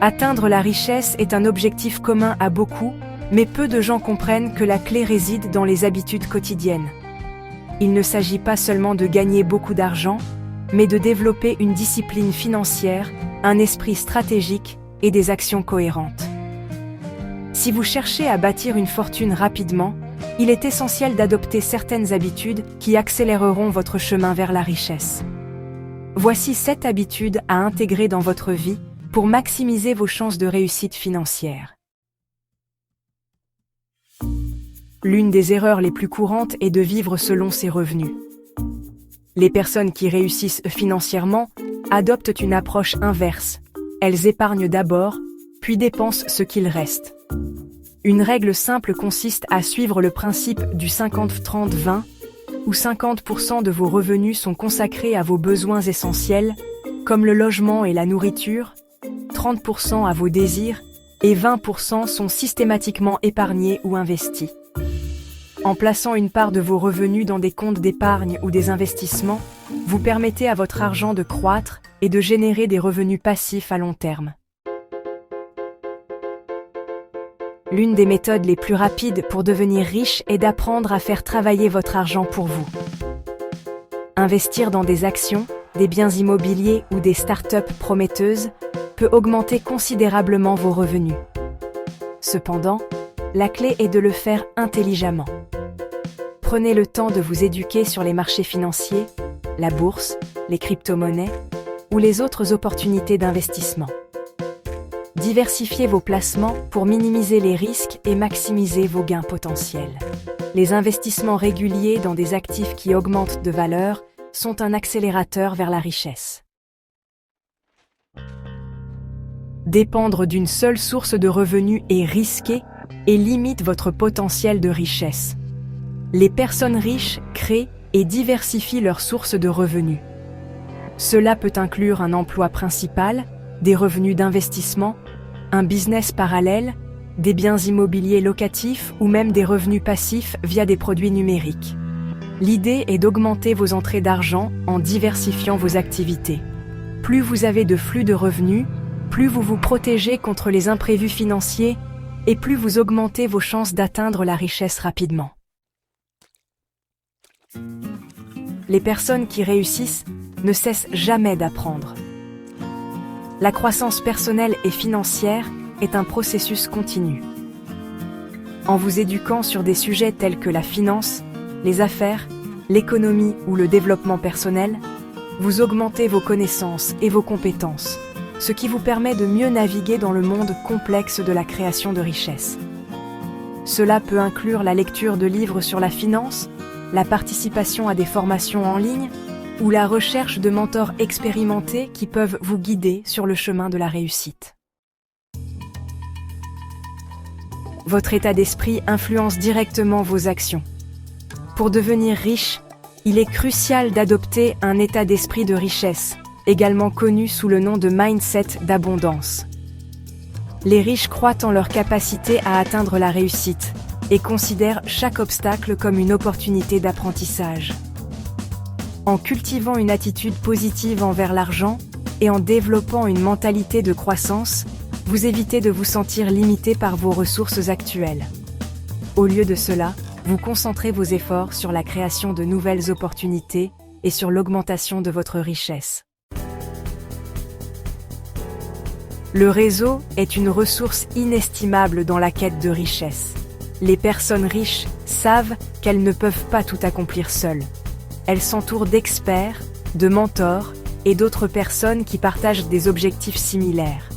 Atteindre la richesse est un objectif commun à beaucoup, mais peu de gens comprennent que la clé réside dans les habitudes quotidiennes. Il ne s'agit pas seulement de gagner beaucoup d'argent, mais de développer une discipline financière, un esprit stratégique et des actions cohérentes. Si vous cherchez à bâtir une fortune rapidement, il est essentiel d'adopter certaines habitudes qui accéléreront votre chemin vers la richesse. Voici 7 habitudes à intégrer dans votre vie pour maximiser vos chances de réussite financière. L'une des erreurs les plus courantes est de vivre selon ses revenus. Les personnes qui réussissent financièrement adoptent une approche inverse. Elles épargnent d'abord, puis dépensent ce qu'il reste. Une règle simple consiste à suivre le principe du 50-30-20, où 50% de vos revenus sont consacrés à vos besoins essentiels, comme le logement et la nourriture, 30% à vos désirs, et 20% sont systématiquement épargnés ou investis. En plaçant une part de vos revenus dans des comptes d'épargne ou des investissements, vous permettez à votre argent de croître et de générer des revenus passifs à long terme. L'une des méthodes les plus rapides pour devenir riche est d'apprendre à faire travailler votre argent pour vous. Investir dans des actions, des biens immobiliers ou des startups prometteuses peut augmenter considérablement vos revenus. Cependant, la clé est de le faire intelligemment. Prenez le temps de vous éduquer sur les marchés financiers, la bourse, les crypto-monnaies ou les autres opportunités d'investissement. Diversifiez vos placements pour minimiser les risques et maximiser vos gains potentiels. Les investissements réguliers dans des actifs qui augmentent de valeur sont un accélérateur vers la richesse. Dépendre d'une seule source de revenus est risqué et limite votre potentiel de richesse. Les personnes riches créent et diversifient leurs sources de revenus. Cela peut inclure un emploi principal, des revenus d'investissement, un business parallèle, des biens immobiliers locatifs ou même des revenus passifs via des produits numériques. L'idée est d'augmenter vos entrées d'argent en diversifiant vos activités. Plus vous avez de flux de revenus, plus vous vous protégez contre les imprévus financiers et plus vous augmentez vos chances d'atteindre la richesse rapidement. Les personnes qui réussissent ne cessent jamais d'apprendre. La croissance personnelle et financière est un processus continu. En vous éduquant sur des sujets tels que la finance, les affaires, l'économie ou le développement personnel, vous augmentez vos connaissances et vos compétences, ce qui vous permet de mieux naviguer dans le monde complexe de la création de richesses. Cela peut inclure la lecture de livres sur la finance, la participation à des formations en ligne ou la recherche de mentors expérimentés qui peuvent vous guider sur le chemin de la réussite. Votre état d'esprit influence directement vos actions. Pour devenir riche, il est crucial d'adopter un état d'esprit de richesse, également connu sous le nom de mindset d'abondance. Les riches croient en leur capacité à atteindre la réussite et considèrent chaque obstacle comme une opportunité d'apprentissage. En cultivant une attitude positive envers l'argent et en développant une mentalité de croissance, vous évitez de vous sentir limité par vos ressources actuelles. Au lieu de cela, vous concentrez vos efforts sur la création de nouvelles opportunités et sur l'augmentation de votre richesse. Le réseau est une ressource inestimable dans la quête de richesse. Les personnes riches savent qu'elles ne peuvent pas tout accomplir seules. Elles s'entourent d'experts, de mentors et d'autres personnes qui partagent des objectifs similaires.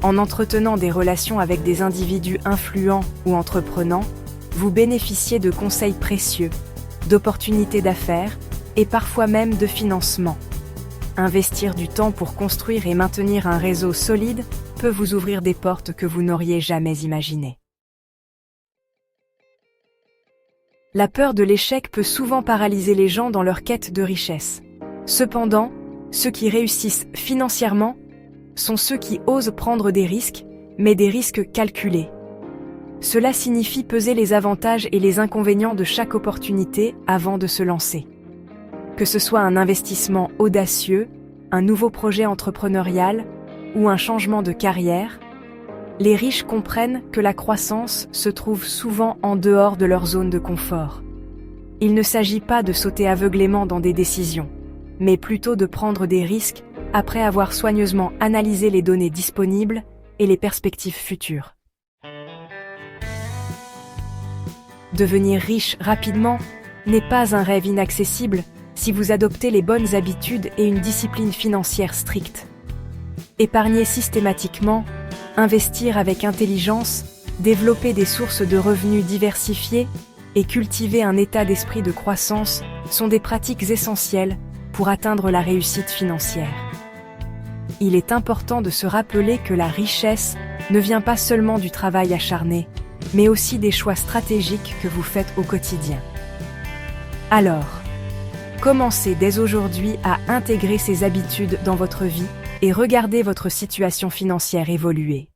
En entretenant des relations avec des individus influents ou entreprenants, vous bénéficiez de conseils précieux, d'opportunités d'affaires et parfois même de financement. Investir du temps pour construire et maintenir un réseau solide peut vous ouvrir des portes que vous n'auriez jamais imaginées. La peur de l'échec peut souvent paralyser les gens dans leur quête de richesse. Cependant, ceux qui réussissent financièrement sont ceux qui osent prendre des risques, mais des risques calculés. Cela signifie peser les avantages et les inconvénients de chaque opportunité avant de se lancer. Que ce soit un investissement audacieux, un nouveau projet entrepreneurial ou un changement de carrière, les riches comprennent que la croissance se trouve souvent en dehors de leur zone de confort. Il ne s'agit pas de sauter aveuglément dans des décisions, mais plutôt de prendre des risques après avoir soigneusement analysé les données disponibles et les perspectives futures. Devenir riche rapidement n'est pas un rêve inaccessible si vous adoptez les bonnes habitudes et une discipline financière stricte. Épargner systématiquement, investir avec intelligence, développer des sources de revenus diversifiées et cultiver un état d'esprit de croissance sont des pratiques essentielles pour atteindre la réussite financière. Il est important de se rappeler que la richesse ne vient pas seulement du travail acharné, mais aussi des choix stratégiques que vous faites au quotidien. Alors, commencez dès aujourd'hui à intégrer ces habitudes dans votre vie et regardez votre situation financière évoluer.